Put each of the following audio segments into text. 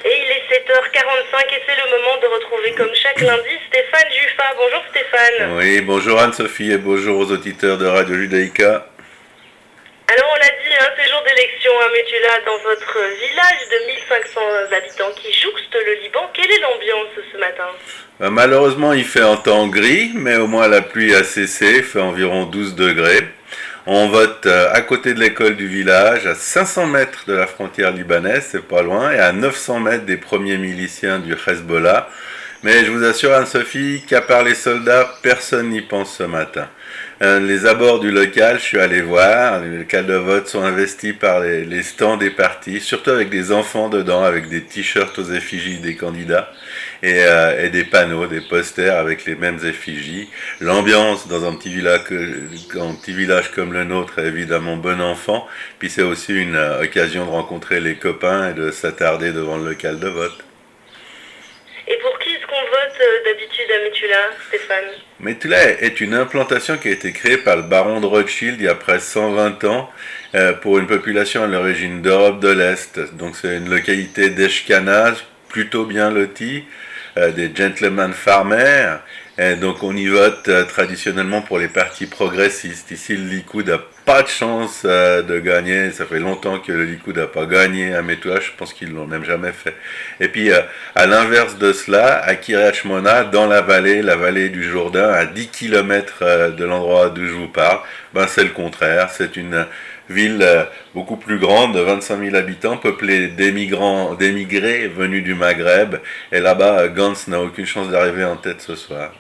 Et il est 7h45 et c'est le moment de retrouver comme chaque lundi Stéphane Juffa. Bonjour Stéphane. Oui, bonjour Anne-Sophie et bonjour aux auditeurs de Radio Judaïka. Alors on l'a dit, c'est jour d'élection à Métula dans votre village de 1500 habitants qui jouxte le Liban. Quelle est l'ambiance ce matin? Malheureusement, il fait un temps gris, mais au moins la pluie a cessé, il fait environ 12 degrés. On vote à côté de l'école du village, à 500 mètres de la frontière libanaise, c'est pas loin, et à 900 mètres des premiers miliciens du Hezbollah. Mais je vous assure, Anne-Sophie, qu'à part les soldats, personne n'y pense ce matin. Les abords du local, je suis allé voir, les locales de vote sont investis par les stands des partis, surtout avec des enfants dedans, avec des t-shirts aux effigies des candidats et des panneaux, des posters avec les mêmes effigies. L'ambiance dans un petit village comme le nôtre est évidemment bon enfant, puis c'est aussi une occasion de rencontrer les copains et de s'attarder devant le local de vote. Et pour qui est-ce qu'on vote d'habitude à Métula, Stéphane? Métula est une implantation qui a été créée par le baron de Rothschild il y a près de 120 ans pour une population à l'origine d'Europe de l'Est. Donc c'est une localité d'Eshkanaz plutôt bien lotie, des gentlemen farmers. Et donc on y vote traditionnellement pour les partis progressistes. Ici le Likoud n'a pas de chance de gagner. Ça fait longtemps que le Likoud n'a pas gagné à Métula. Je pense qu'ils l'ont même jamais fait. Et puis à l'inverse de cela, à Kiryat Shmona, dans la vallée du Jourdain, à 10 km de l'endroit d'où je vous parle, ben c'est le contraire. C'est une ville beaucoup plus grande, de 25 000 habitants, peuplée d'émigrés venus du Maghreb. Et là-bas, Gantz n'a aucune chance d'arriver en tête ce soir.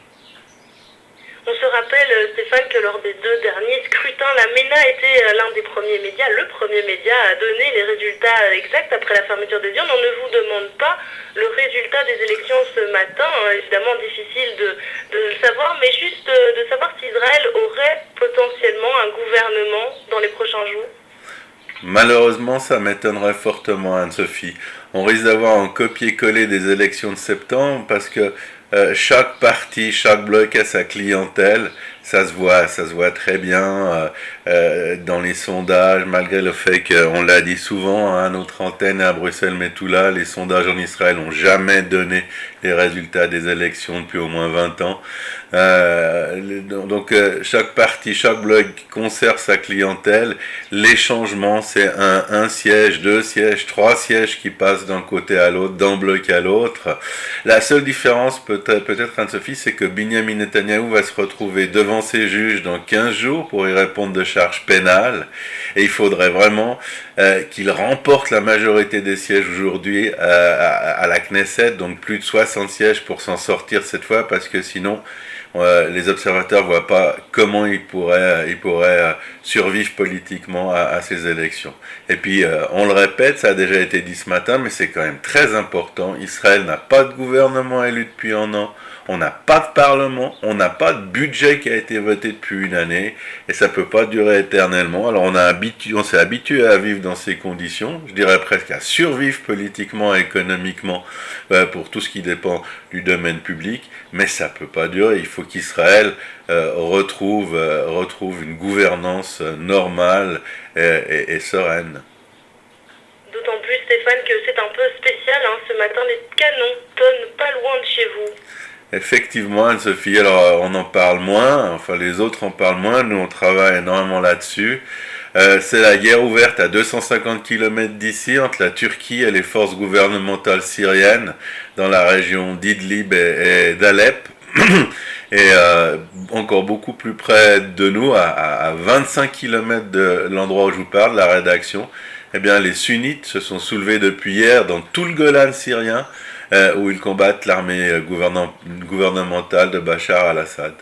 On se rappelle, Stéphane, que lors des 2 derniers scrutins, la MENA était l'un des premiers médias, le premier média à donner les résultats exacts après la fermeture des urnes. On ne vous demande pas le résultat des élections ce matin, évidemment difficile de le savoir, mais juste de savoir si Israël aurait potentiellement un gouvernement dans les prochains jours. Malheureusement, ça m'étonnerait fortement, Anne-Sophie. On risque d'avoir un copier-coller des élections de septembre parce que chaque parti, chaque bloc a sa clientèle. Ça se voit très bien dans les sondages, malgré le fait qu'on l'a dit souvent à notre antenne à Bruxelles, mais tout là, les sondages en Israël n'ont jamais donné les résultats des élections depuis au moins 20 ans. Donc chaque parti, chaque bloc conserve sa clientèle. Les changements, c'est un siège, 2 sièges, 3 sièges qui passent d'un côté à l'autre, d'un bloc à l'autre. La seule différence peut-être Anne-Sophie, c'est que Binyamin Netanyahou va se retrouver devant ses juges dans 15 jours pour y répondre de charges pénales. Et il faudrait vraiment qu'il remporte la majorité des sièges aujourd'hui à la Knesset, donc plus de 60 sièges pour s'en sortir cette fois, parce que sinon les observateurs ne voient pas comment il pourrait survivre politiquement à ces élections. Et puis, on le répète, ça a déjà été dit ce matin, mais c'est quand même très important. Israël n'a pas de gouvernement élu depuis un an. On n'a pas de parlement, on n'a pas de budget qui a été voté depuis une année, et ça ne peut pas durer éternellement. Alors on s'est habitué à vivre dans ces conditions, je dirais presque à survivre politiquement et économiquement pour tout ce qui dépend du domaine public, mais ça ne peut pas durer. Il faut qu'Israël retrouve une gouvernance normale et sereine. D'autant plus, Stéphane, que c'est un peu spécial. Ce matin, les canons tonnent pas loin de chez vous. Effectivement, Anne-Sophie, alors on en parle moins, enfin les autres en parlent moins, nous on travaille énormément là-dessus. C'est la guerre ouverte à 250 km d'ici entre la Turquie et les forces gouvernementales syriennes dans la région d'Idlib et d'Alep. Et encore beaucoup plus près de nous, à 25 km de l'endroit où je vous parle, la rédaction, eh bien les sunnites se sont soulevés depuis hier dans tout le Golan syrien, où ils combattent l'armée gouvernementale de Bachar al-Assad.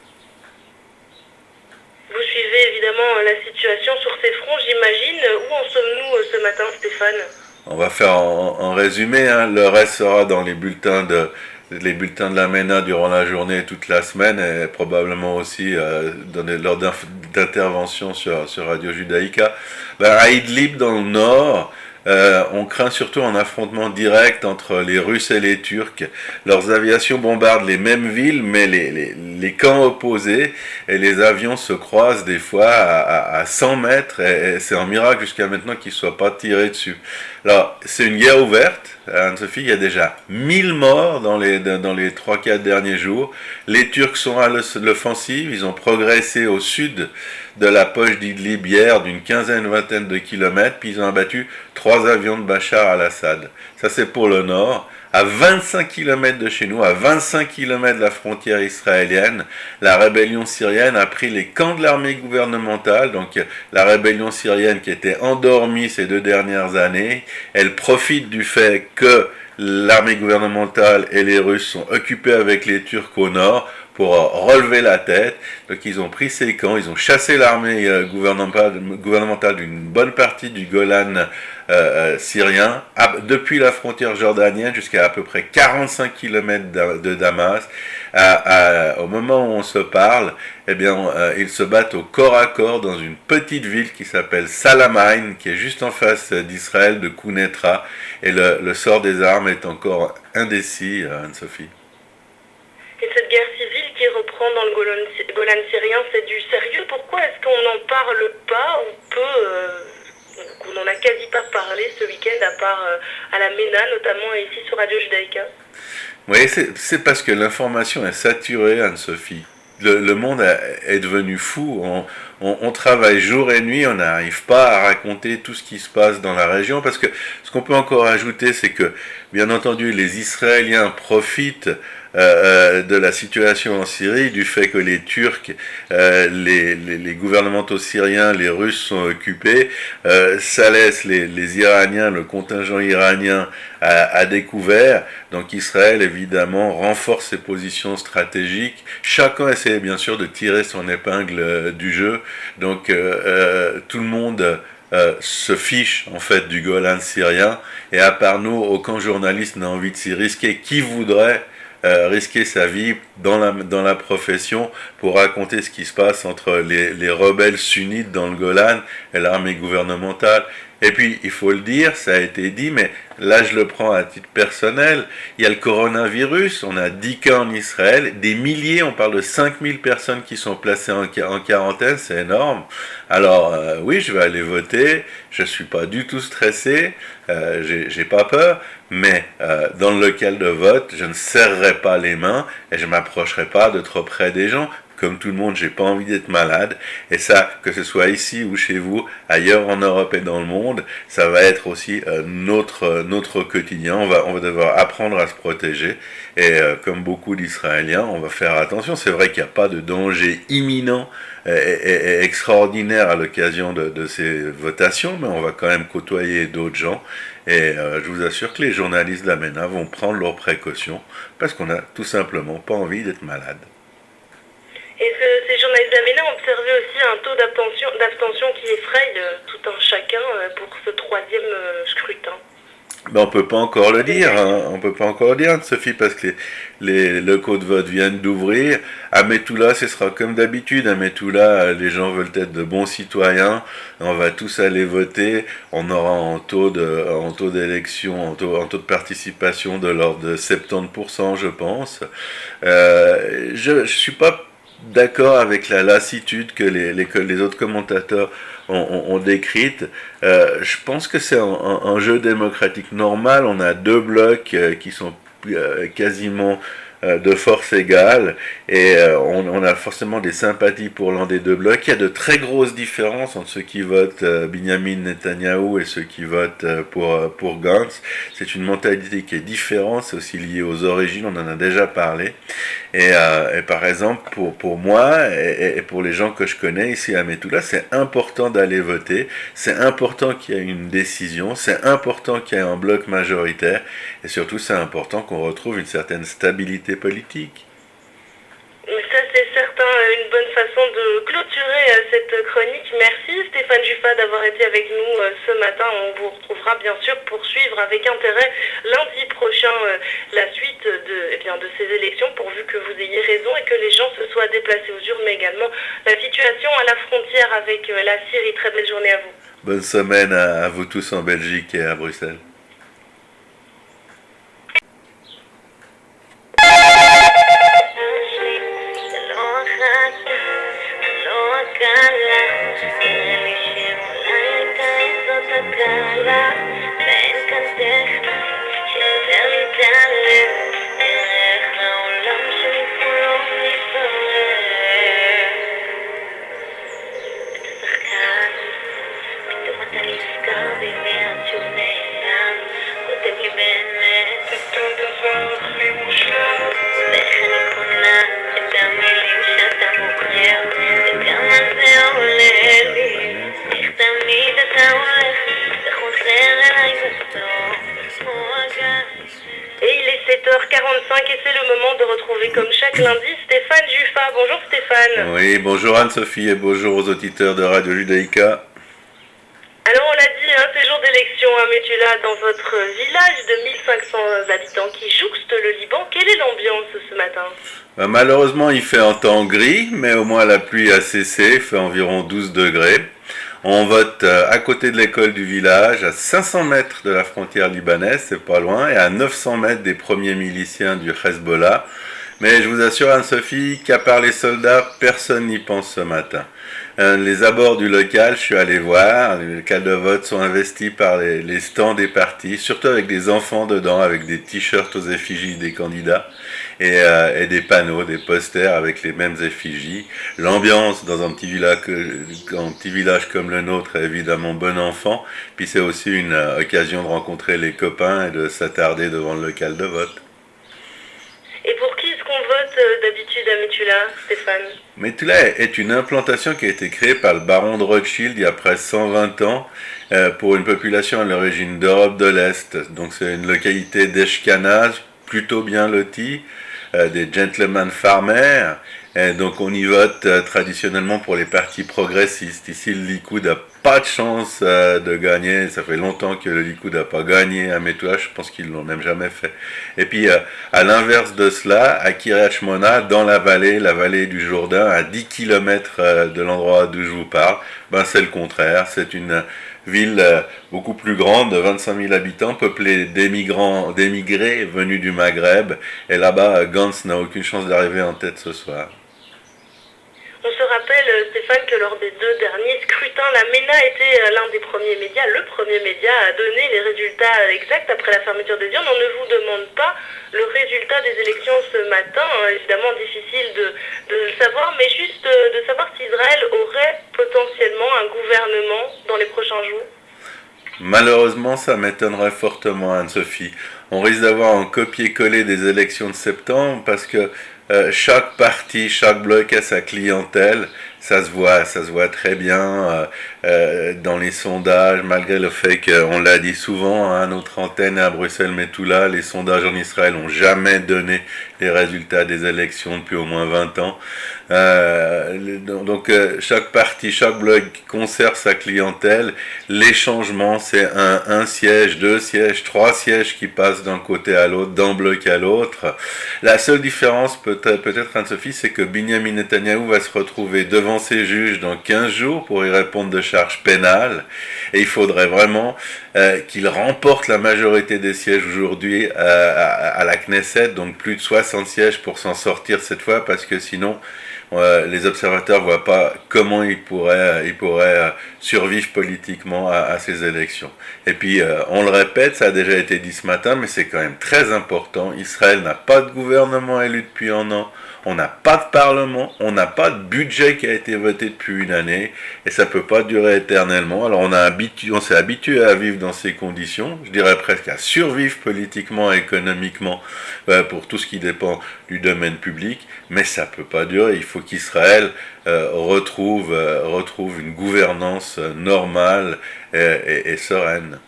Vous suivez évidemment la situation sur ces fronts, j'imagine. Où en sommes-nous ce matin, Stéphane? On va faire en résumé, le reste sera dans les bulletins de la MENA durant la journée et toute la semaine, et probablement aussi lors d'interventions sur Radio Judaïka. À Idlib, dans le nord, on craint surtout un affrontement direct entre les Russes et les Turcs. Leurs aviations bombardent les mêmes villes, mais les camps opposés, et les avions se croisent des fois à 100 mètres, et c'est un miracle jusqu'à maintenant qu'ils ne soient pas tirés dessus. Alors, c'est une guerre ouverte, Anne-Sophie, il y a déjà 1000 morts dans les 3-4 derniers jours. Les Turcs sont à l'offensive, ils ont progressé au sud de la poche d'Idlib hier d'une vingtaine de kilomètres, puis ils ont abattu 3 avions de Bachar al-Assad. Ça c'est pour le nord. À 25 km de chez nous, à 25 km de la frontière israélienne, la rébellion syrienne a pris les camps de l'armée gouvernementale, donc la rébellion syrienne qui était endormie ces 2 dernières années, elle profite du fait que l'armée gouvernementale et les Russes sont occupés avec les Turcs au nord pour relever la tête. Donc ils ont pris ces camps, ils ont chassé l'armée gouvernementale d'une bonne partie du Golan syrien, depuis la frontière jordanienne jusqu'à peu près 45 km de Damas. Au moment où on se parle, eh bien, ils se battent au corps à corps dans une petite ville qui s'appelle Salamine, qui est juste en face d'Israël, de Kounetra, et le sort des armes est encore indécis, Anne-Sophie. Et cette guerre civile qui reprend dans le Golan syrien, c'est du sérieux? Pourquoi est-ce qu'on n'en parle pas ou peu qu'on n'en a quasi pas parlé ce week-end, à part à la MENA, notamment ici sur Radio Judaïka? Oui, c'est parce que l'information est saturée, Anne-Sophie. Le monde est devenu fou. On travaille jour et nuit, on n'arrive pas à raconter tout ce qui se passe dans la région, parce que ce qu'on peut encore ajouter, c'est que, bien entendu, les Israéliens profitent de la situation en Syrie, du fait que les Turcs, les gouvernementaux syriens, les Russes sont occupés, ça laisse les Iraniens, le contingent iranien à découvert. Donc Israël, évidemment, renforce ses positions stratégiques. Chacun essaie bien sûr de tirer son épingle du jeu. Donc tout le monde se fiche en fait du Golan syrien, et à part nous, aucun journaliste n'a envie de s'y risquer. Qui voudrait risquer sa vie dans la profession pour raconter ce qui se passe entre les rebelles sunnites dans le Golan et l'armée gouvernementale? Et puis, il faut le dire, ça a été dit, mais là je le prends à titre personnel, il y a le coronavirus, on a 10 cas en Israël, des milliers, on parle de 5000 personnes qui sont placées en quarantaine, c'est énorme. Alors oui, je vais aller voter, je ne suis pas du tout stressé, j'ai pas peur, mais dans le local de vote, je ne serrerai pas les mains et je ne m'approcherai pas de trop près des gens. Comme tout le monde, j'ai pas envie d'être malade, et ça, que ce soit ici ou chez vous, ailleurs en Europe et dans le monde, ça va être aussi notre quotidien. On va devoir apprendre à se protéger, et comme beaucoup d'Israéliens, on va faire attention. C'est vrai qu'il n'y a pas de danger imminent et extraordinaire à l'occasion de ces votations, mais on va quand même côtoyer d'autres gens, et je vous assure que les journalistes de la MENA vont prendre leurs précautions, parce qu'on n'a tout simplement pas envie d'être malade. Et ces journalistes d'Amena ont observé aussi un taux d'abstention qui effraie tout un chacun pour ce troisième scrutin. Ben, on peut pas encore le dire, hein. On peut pas encore le dire, Sophie, parce que les locaux de vote viennent d'ouvrir. À Metula, ce sera comme d'habitude. À Metula, les gens veulent être de bons citoyens. On va tous aller voter. On aura en taux d'élection, en taux de participation de l'ordre de 70%, je pense. Je suis pas d'accord avec la lassitude que les autres commentateurs ont décrite. Je pense que c'est un jeu démocratique normal. On a deux blocs qui sont quasiment de force égale, et on a forcément des sympathies pour l'un des deux blocs. Il y a de très grosses différences entre ceux qui votent Benjamin Netanyahou et ceux qui votent pour Gantz. C'est une mentalité qui est différente, c'est aussi lié aux origines, on en a déjà parlé. Et par exemple, pour moi et pour les gens que je connais ici à Metula, c'est important d'aller voter, c'est important qu'il y ait une décision, c'est important qu'il y ait un bloc majoritaire, et surtout c'est important qu'on retrouve une certaine stabilité politique. Ça, c'est certain, une bonne façon de clôturer cette chronique. Merci Stéphane Juffa d'avoir été avec nous ce matin. On vous retrouvera bien sûr pour suivre avec intérêt lundi prochain la suite de ces élections, pourvu que vous ayez raison et que les gens se soient déplacés aux urnes, mais également la situation à la frontière avec la Syrie. Très belle journée à vous. Bonne semaine à vous tous en Belgique et à Bruxelles. ואין כאן טכני 11h45 et c'est le moment de retrouver comme chaque lundi Stéphane Juffa. Bonjour Stéphane. Oui, bonjour Anne-Sophie et bonjour aux auditeurs de Radio Judaïka. Alors on l'a dit, c'est jour d'élection à Metula dans votre village de 1500 habitants qui jouxte le Liban. Quelle est l'ambiance ce matin ? Malheureusement il fait un temps gris, mais au moins la pluie a cessé, il fait environ 12 degrés. On vote à côté de l'école du village, à 500 mètres de la frontière libanaise, c'est pas loin, et à 900 mètres des premiers miliciens du Hezbollah. Mais je vous assure Anne-Sophie qu'à part les soldats, personne n'y pense ce matin. Les abords du local, je suis allé voir, les locales de vote sont investis par les stands des partis, surtout avec des enfants dedans, avec des t-shirts aux effigies des candidats et des panneaux, des posters avec les mêmes effigies. L'ambiance dans un petit village comme le nôtre est évidemment bon enfant, puis c'est aussi une occasion de rencontrer les copains et de s'attarder devant le local de vote. Et pour qui est-ce qu'on vote d'habitude à Metula, Stéphane ? Metula est une implantation qui a été créée par le baron de Rothschild il y a près de 120 ans pour une population à l'origine d'Europe de l'Est. Donc c'est une localité d'Eshkanaz, plutôt bien lotie, des gentlemen farmers. Et donc on y vote traditionnellement pour les partis progressistes. Ici le Likoud n'a pas de chance de gagner. Ça fait longtemps que le Likoud n'a pas gagné à Metula. Je pense qu'ils l'ont même jamais fait. Et puis à l'inverse de cela, à Kiryat Shmona, dans la vallée du Jourdain, à 10 km de l'endroit d'où je vous parle, c'est le contraire. C'est une ville beaucoup plus grande, de 25 000 habitants, peuplée d'émigrés venus du Maghreb. Et là-bas, Gantz n'a aucune chance d'arriver en tête ce soir. On se rappelle, Stéphane, que lors des deux derniers scrutins, la MENA était l'un des premiers médias, le premier média à donner les résultats exacts après la fermeture des urnes. On ne vous demande pas le résultat des élections ce matin, évidemment difficile de le savoir, mais juste de savoir si Israël aurait potentiellement un gouvernement dans les prochains jours. Malheureusement, ça m'étonnerait fortement, Anne-Sophie. On risque d'avoir un copier-coller des élections de septembre parce que chaque parti, chaque bloc a sa clientèle. Ça se voit très bien dans les sondages, malgré le fait qu'on l'a dit souvent à notre antenne à Bruxelles, mais tout là, les sondages en Israël n'ont jamais donné les résultats des élections depuis au moins 20 ans. Donc chaque parti, chaque bloc conserve sa clientèle. Les changements, c'est un siège, 2 sièges, 3 sièges qui passent d'un côté à l'autre, d'un bloc à l'autre. La seule différence peut-être Anne-Sophie, c'est que Binyamin Netanyahou va se retrouver devant ses juges dans 15 jours pour y répondre de charges pénales. Et il faudrait vraiment qu'il remporte la majorité des sièges aujourd'hui à la Knesset, donc plus de 60 sièges pour s'en sortir cette fois, parce que sinon les observateurs ne voient pas comment il pourrait survivre politiquement à ces élections. Et puis, on le répète, ça a déjà été dit ce matin, mais c'est quand même très important. Israël n'a pas de gouvernement élu depuis un an, on n'a pas de parlement, on n'a pas de budget qui a été voté depuis une année, et ça ne peut pas durer éternellement. Alors on s'est habitué à vivre dans ces conditions, je dirais presque à survivre politiquement et économiquement pour tout ce qui dépend du domaine public, mais ça ne peut pas durer. Il faut qu'Israël retrouve une gouvernance normale et sereine.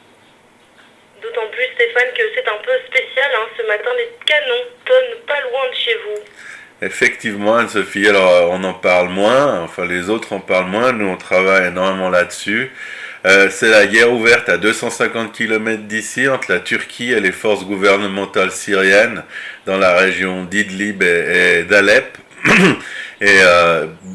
D'autant plus, Stéphane, que c'est un peu spécial. Ce matin, les canons tonnent pas loin de chez vous. Effectivement, Anne-Sophie, alors on en parle moins, enfin les autres en parlent moins, nous on travaille énormément là-dessus. C'est la guerre ouverte à 250 km d'ici entre la Turquie et les forces gouvernementales syriennes dans la région d'Idlib et d'Alep. Et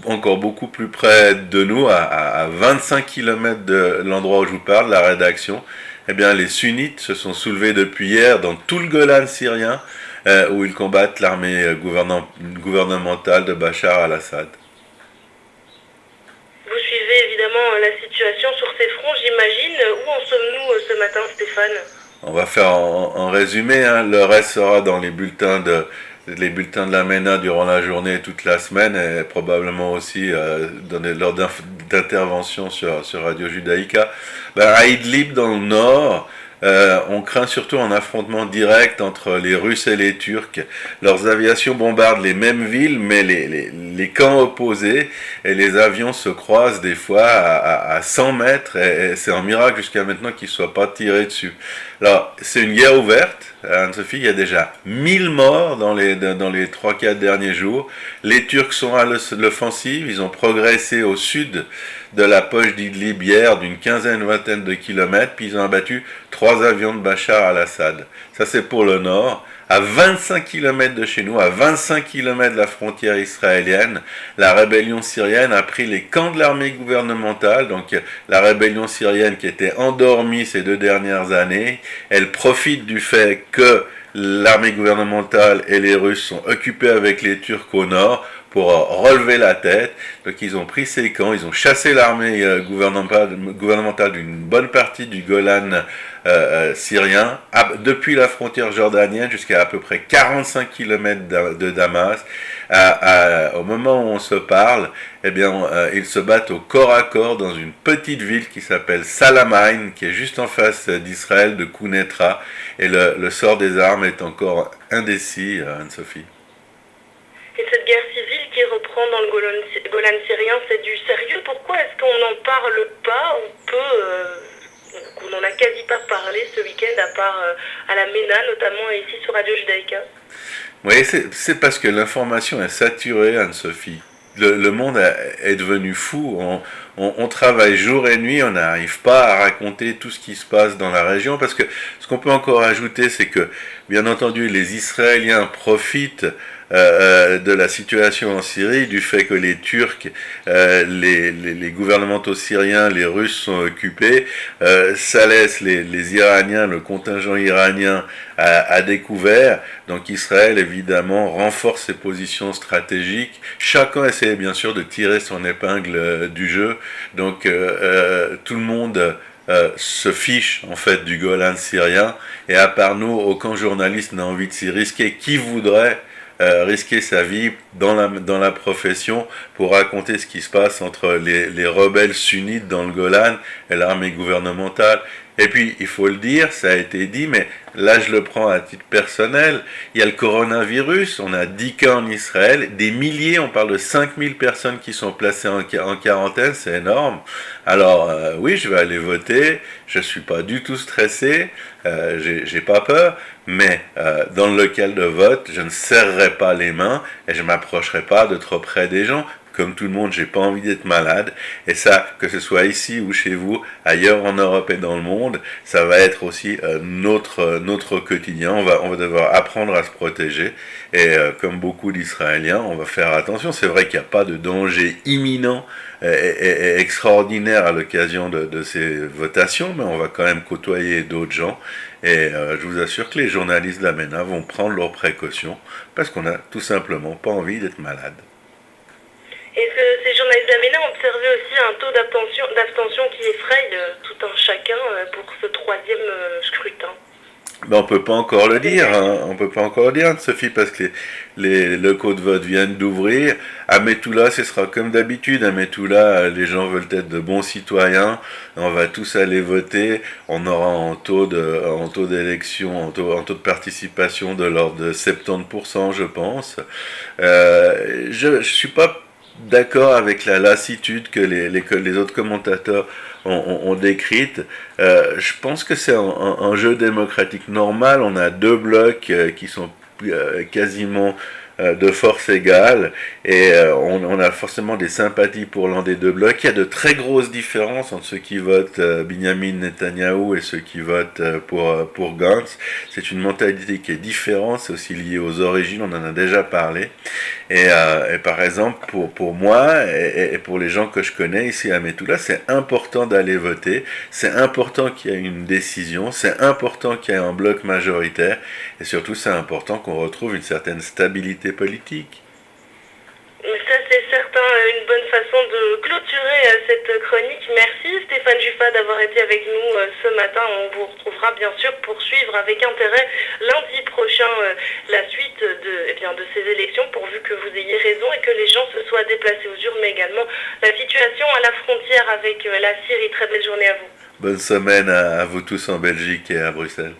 encore beaucoup plus près de nous, à 25 km de l'endroit où je vous parle, la rédaction, eh bien les sunnites se sont soulevés depuis hier dans tout le Golan syrien, où ils combattent l'armée gouvernementale de Bachar al-Assad. Vous suivez évidemment la situation sur ces fronts, j'imagine. Où en sommes-nous ce matin, Stéphane ? On va faire en résumé, le reste sera dans les bulletins de la MENA durant la journée et toute la semaine, et probablement aussi lors d'interventions sur Radio Judaïka. À Idlib, dans le nord, on craint surtout un affrontement direct entre les Russes et les Turcs. Leurs aviations bombardent les mêmes villes, mais les camps opposés, et les avions se croisent des fois à 100 mètres, et c'est un miracle jusqu'à maintenant qu'ils ne soient pas tirés dessus. Alors, c'est une guerre ouverte, Anne-Sophie, il y a déjà 1000 morts dans les 3-4 derniers jours. Les Turcs sont à l'offensive, ils ont progressé au sud de la poche d'Idlib hier d'une vingtaine de kilomètres, puis ils ont abattu 3 avions de Bachar al-Assad. Ça c'est pour le nord. À 25 km de chez nous, à 25 km de la frontière israélienne, la rébellion syrienne a pris les camps de l'armée gouvernementale, donc la rébellion syrienne qui était endormie ces 2 dernières années, elle profite du fait que l'armée gouvernementale et les Russes sont occupés avec les Turcs au nord pour relever la tête. Donc ils ont pris ces camps, ils ont chassé l'armée gouvernementale d'une bonne partie du Golan syrien, depuis la frontière jordanienne jusqu'à peu près 45 km de Damas. Au moment où on se parle, eh bien, ils se battent au corps à corps dans une petite ville qui s'appelle Salamine, qui est juste en face d'Israël, de Quneitra, et le sort des armes est encore indécis, Anne-Sophie. Et cette guerre civile qui reprend dans le Golan syrien, c'est du sérieux? Pourquoi est-ce qu'on n'en parle pas ou peu qu'on n'en a quasi pas parlé ce week-end, à part à la MENA, notamment et ici sur Radio Judaïka? Oui, c'est parce que l'information est saturée, Anne-Sophie. Le monde est devenu fou. On travaille jour et nuit, on n'arrive pas à raconter tout ce qui se passe dans la région, parce que ce qu'on peut encore ajouter, c'est que, bien entendu, les Israéliens profitent de la situation en Syrie, du fait que les Turcs, les gouvernementaux syriens, les Russes sont occupés, ça laisse les Iraniens, le contingent iranien à découvert. Donc Israël, évidemment, renforce ses positions stratégiques. Chacun essaie bien sûr de tirer son épingle du jeu. Donc tout le monde se fiche en fait du Golan syrien, et à part nous, aucun journaliste n'a envie de s'y risquer. Qui voudrait risquer sa vie dans la profession pour raconter ce qui se passe entre les rebelles sunnites dans le Golan et l'armée gouvernementale? Et puis, il faut le dire, ça a été dit, mais là je le prends à titre personnel, il y a le coronavirus, on a 10 cas en Israël, des milliers, on parle de 5000 personnes qui sont placées en quarantaine, c'est énorme. Alors oui, je vais aller voter, je suis pas du tout stressé, j'ai pas peur, mais dans le local de vote, je ne serrerai pas les mains et je m'approcherai pas de trop près des gens. Comme tout le monde, j'ai pas envie d'être malade, et ça, que ce soit ici ou chez vous, ailleurs en Europe et dans le monde, ça va être aussi notre quotidien. On va devoir apprendre à se protéger, et comme beaucoup d'Israéliens, on va faire attention. C'est vrai qu'il n'y a pas de danger imminent et extraordinaire à l'occasion de ces votations, mais on va quand même côtoyer d'autres gens, et je vous assure que les journalistes de la MENA vont prendre leurs précautions, parce qu'on n'a tout simplement pas envie d'être malade. Et ces journalistes de la MENA ont observé aussi un taux d'abstention qui effraie tout un chacun pour ce troisième scrutin. Ben, on peut pas encore le dire, hein. On peut pas encore le dire, Sophie, parce que les locaux de vote viennent d'ouvrir. À Metula, ce sera comme d'habitude. À Metula, les gens veulent être de bons citoyens. On va tous aller voter. On aura en taux d'élection, en taux de participation de l'ordre de 70%, je pense. Je suis pas d'accord avec la lassitude que les autres commentateurs ont décrite. Je pense que c'est un jeu démocratique normal. On a deux blocs qui sont quasiment de force égale, et on a forcément des sympathies pour l'un des deux blocs. Il y a de très grosses différences entre ceux qui votent Benjamin Netanyahou et ceux qui votent pour Gantz. C'est une mentalité qui est différente, c'est aussi lié aux origines, on en a déjà parlé. Et par exemple, pour moi et pour les gens que je connais ici à Metula, c'est important d'aller voter, c'est important qu'il y ait une décision, c'est important qu'il y ait un bloc majoritaire, et surtout c'est important qu'on retrouve une certaine stabilité politique. Ça, c'est certain, une bonne façon de clôturer cette chronique. Merci Stéphane Juffa d'avoir été avec nous ce matin. On vous retrouvera bien sûr pour suivre avec intérêt lundi prochain la suite de ces élections, pourvu que vous ayez raison et que les gens se soient déplacés aux urnes, mais également la situation à la frontière avec la Syrie. Très belle journée à vous. Bonne semaine à vous tous en Belgique et à Bruxelles.